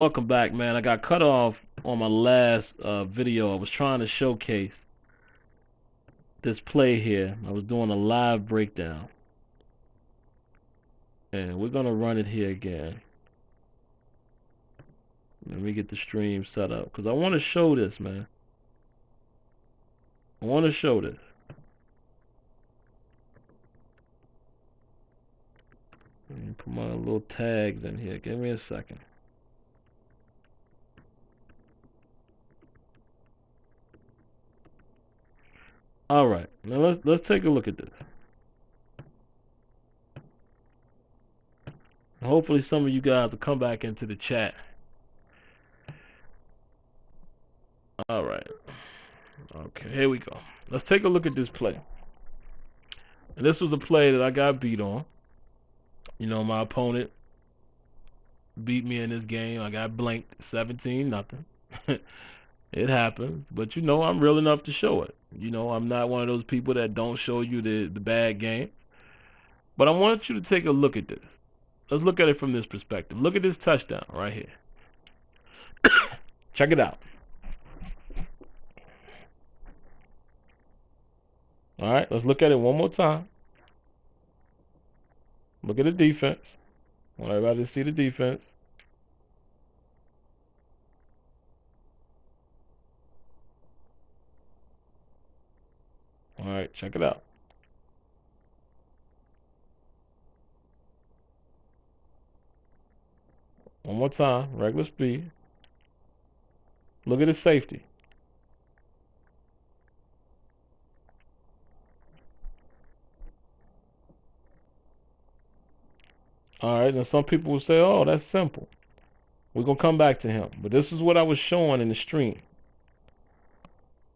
Welcome back, man. I got cut off on my last video. I was trying to showcase this play here. I was doing a live breakdown. And we're gonna run it here again. Let me get the stream set up because I want to show this, man. I want to show this. Let me put my little tags in here. Give me a second. All right, now let's take a look at this. Hopefully, some of you guys will come back into the chat. All right. Okay, here we go. Let's take a look at this play. And this was a play that I got beat on. You know, my opponent beat me in this game. I got blanked 17-0. It happens, but you know I'm real enough to show it. You know, I'm not one of those people that don't show you the bad game. But I want you to take a look at this. Let's look at it from this perspective. Look at this touchdown right here. Check it out. All right, let's look at it one more time. Look at the defense. I want everybody to see the defense. All right, check it out. One more time, regular speed. Look at the safety. All right, now some people will say, oh, that's simple. We're going to come back to him. But this is what I was showing in the stream.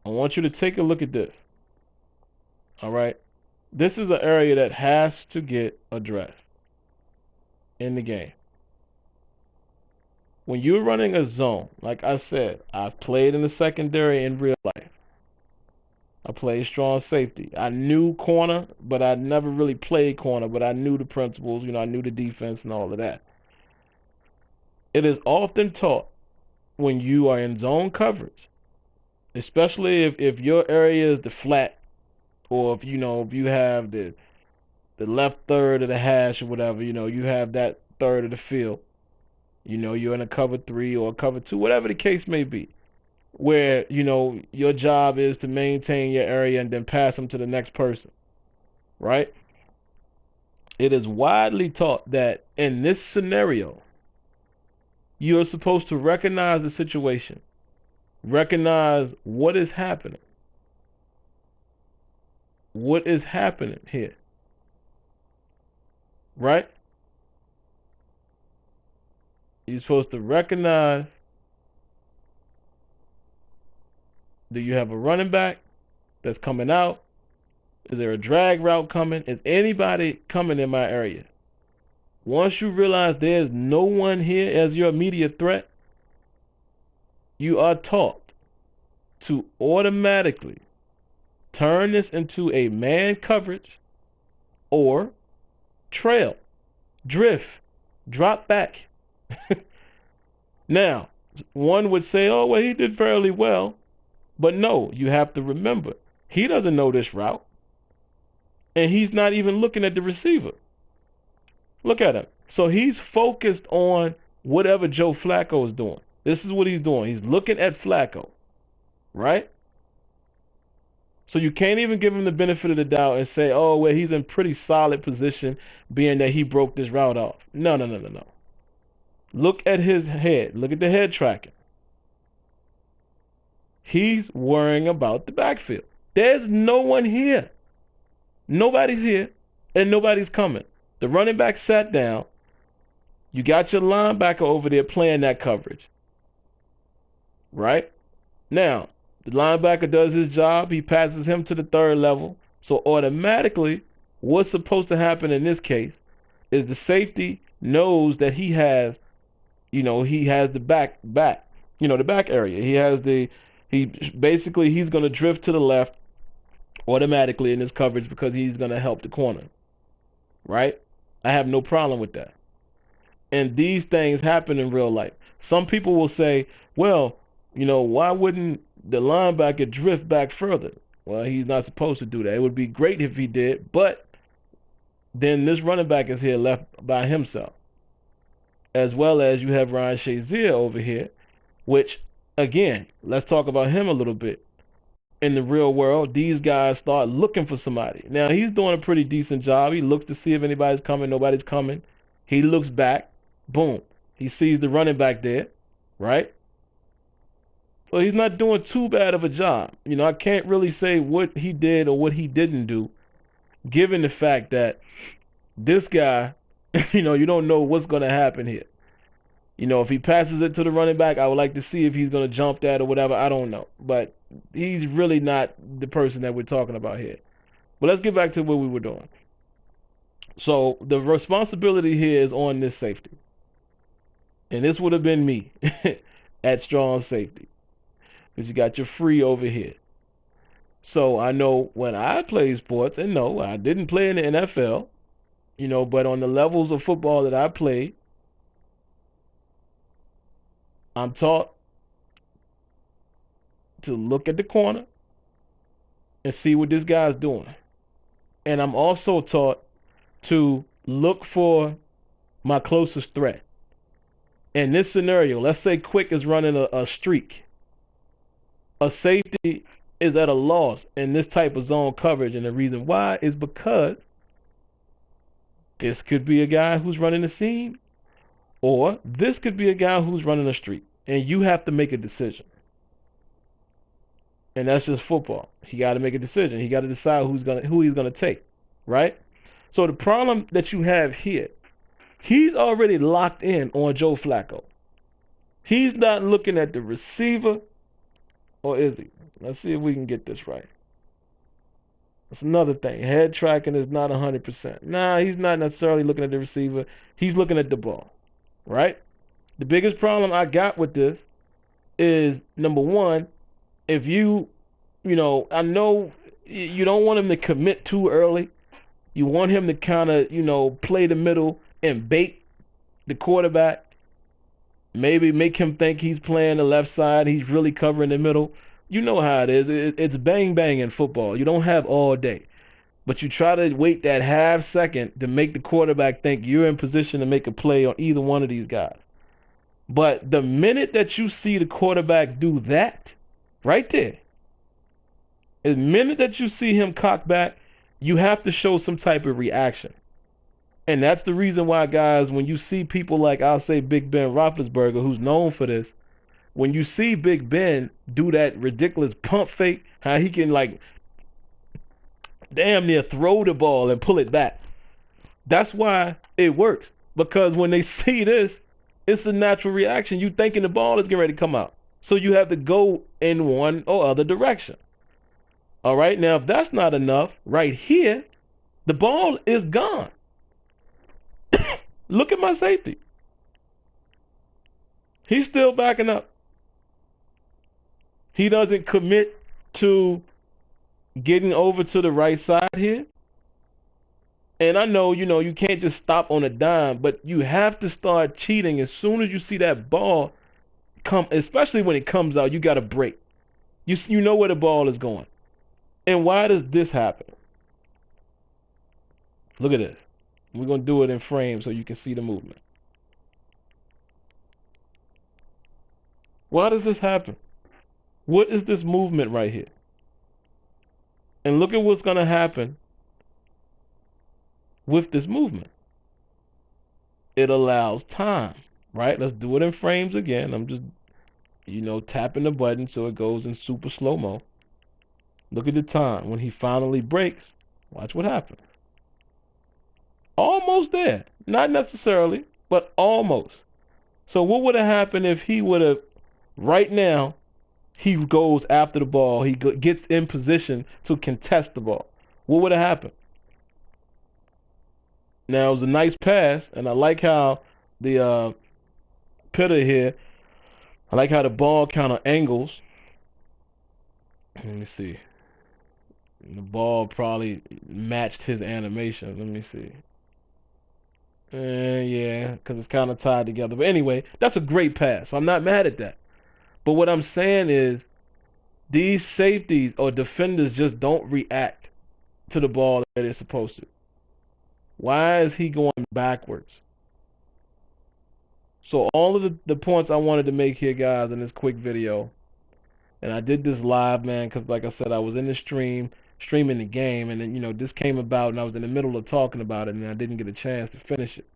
I want you to take a look at this. All right? This is an area that has to get addressed in the game. When you're running a zone, like I said, I've played in the secondary in real life. I played strong safety. I knew corner, but I never really played corner, but I knew the principles, I knew the defense and all of that. It is often taught when you are in zone coverage, especially if your area is the flat, or if you have the left third of the hash or whatever, you have that third of the field. You're in a cover 3 or a cover 2, whatever the case may be, where, your job is to maintain your area and then pass them to the next person, right? It is widely taught that in this scenario, you are supposed to recognize the situation, recognize what is happening. What is happening here? Right? You're supposed to recognize, do you have a running back that's coming out? Is there a drag route coming? Is anybody coming in my area? Once you realize there's no one here as your immediate threat, you are taught to automatically turn this into a man coverage or trail, drift, drop back. Now, one would say, oh, well, he did fairly well. But no, you have to remember, he doesn't know this route. And he's not even looking at the receiver. Look at him. So he's focused on whatever Joe Flacco is doing. This is what he's doing. He's looking at Flacco, right? So you can't even give him the benefit of the doubt and say, oh, well, he's in pretty solid position being that he broke this route off. No. Look at his head. Look at the head tracking. He's worrying about the backfield. There's no one here. Nobody's here, and nobody's coming. The running back sat down. You got your linebacker over there playing that coverage. Right? Now, the linebacker does his job. He passes him to the third level. So automatically, what's supposed to happen in this case is the safety knows that he has the back, the back area. He's going to drift to the left automatically in his coverage because he's going to help the corner, right? I have no problem with that. And these things happen in real life. Some people will say, well, why wouldn't the linebacker drift back further? Well, he's not supposed to do that. It would be great if he did, but then this running back is here left by himself, as well as you have Ryan Shazier over here, which, again, let's talk about him a little bit. In the real world, these guys start looking for somebody. Now, he's doing a pretty decent job. He looks to see if anybody's coming. Nobody's coming. He looks back. Boom. He sees the running back there, right? So he's not doing too bad of a job. I can't really say what he did or what he didn't do, given the fact that this guy, you don't know what's going to happen here. If he passes it to the running back, I would like to see if he's going to jump that or whatever. I don't know. But he's really not the person that we're talking about here. But let's get back to what we were doing. So the responsibility here is on this safety. And this would have been me at strong safety. Because you got your free over here. So I know when I play sports, and no, I didn't play in the NFL, but on the levels of football that I played, I'm taught to look at the corner and see what this guy's doing. And I'm also taught to look for my closest threat. In this scenario, let's say Quick is running a streak. A safety is at a loss in this type of zone coverage. And the reason why is because this could be a guy who's running a seam, or this could be a guy who's running a streak. And you have to make a decision. And that's just football. He got to make a decision. He got to decide who he's gonna take, right? So the problem that you have here, he's already locked in on Joe Flacco. He's not looking at the receiver, or is he? Let's see if we can get this right. That's another thing. Head tracking is not 100%. Nah, he's not necessarily looking at the receiver. He's looking at the ball, right? The biggest problem I got with this is, number one, if I know you don't want him to commit too early. You want him to kind of, play the middle and bait the quarterback. Maybe make him think he's playing the left side. He's really covering the middle. You know how it is. It's bang bang in football. You don't have all day. But you try to wait that half second to make the quarterback think you're in position to make a play on either one of these guys. But the minute that you see the quarterback do that, right there, the minute that you see him cock back, you have to show some type of reaction. And that's the reason why, guys, when you see people like, I'll say, Big Ben Roethlisberger, who's known for this, when you see Big Ben do that ridiculous pump fake, how he can, damn near throw the ball and pull it back. That's why it works. Because when they see this, it's a natural reaction. You thinking the ball is getting ready to come out. So you have to go in one or other direction. All right, now if that's not enough, right here, the ball is gone. Look at my safety. He's still backing up. He doesn't commit to getting over to the right side here. And I know, you can't just stop on a dime, but you have to start cheating as soon as you see that ball come, especially when it comes out, you got to break. You know where the ball is going. And why does this happen? Look at this. We're going to do it in frame so you can see the movement. Why does this happen? What is this movement right here? And look at what's going to happen with this movement. It allows time, right? Let's do it in frames again. I'm just, tapping the button so it goes in super slow-mo. Look at the time. When he finally breaks, watch what happens. Almost there. Not necessarily, but almost. So what would have happened if he would have, right now, he goes after the ball. He gets in position to contest the ball. What would have happened? Now, it was a nice pass, and I like how the pitter here, I like how the ball kind of angles. Let me see. The ball probably matched his animation. Let me see. Yeah, because it's kind of tied together. But anyway, that's a great pass. So I'm not mad at that. But what I'm saying is these safeties or defenders just don't react to the ball that they're supposed to. Why is he going backwards? So all of the points I wanted to make here, guys, in this quick video, and I did this live, man, because like I said, I was in the streaming the game, and then this came about, and I was in the middle of talking about it, and I didn't get a chance to finish it.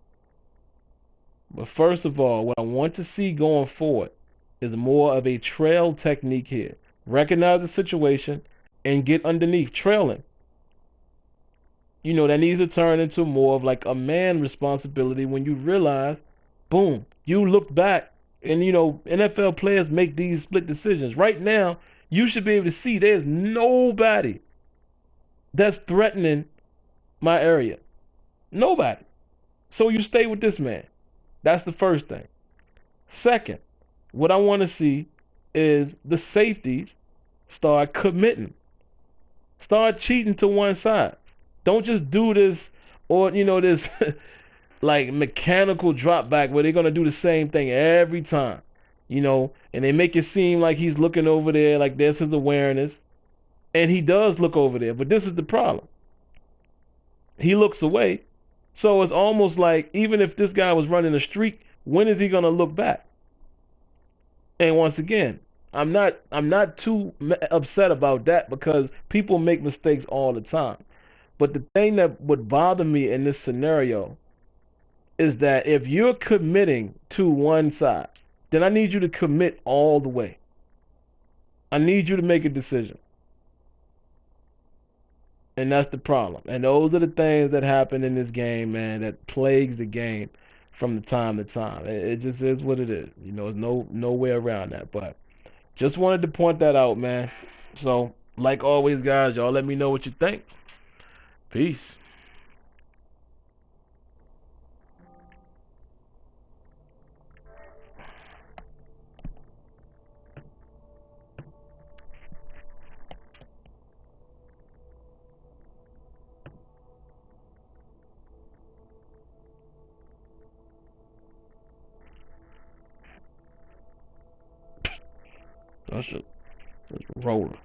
But first of all, what I want to see going forward is more of a trail technique here. Recognize the situation and get underneath trailing. That needs to turn into more of like a man responsibility when you realize, boom, you look back and NFL players make these split decisions. Right now, you should be able to see there's nobody that's threatening my area. Nobody. So you stay with this man. That's the first thing. Second, what I want to see is the safeties start committing. Start cheating to one side. Don't just do this or this like mechanical drop back where they're gonna do the same thing every time. And they make it seem like he's looking over there, like there's his awareness. And he does look over there, but this is the problem. He looks away. So it's almost like even if this guy was running a streak, when is he gonna look back? And once again, I'm not too upset about that because people make mistakes all the time. But the thing that would bother me in this scenario is that if you're committing to one side, then I need you to commit all the way. I need you to make a decision. And that's the problem. And those are the things that happen in this game, man, that plagues the game from the time to time. It just is what it is. There's no way around that. But just wanted to point that out, man. So, like always, guys, y'all let me know what you think. Peace. That's just rolling.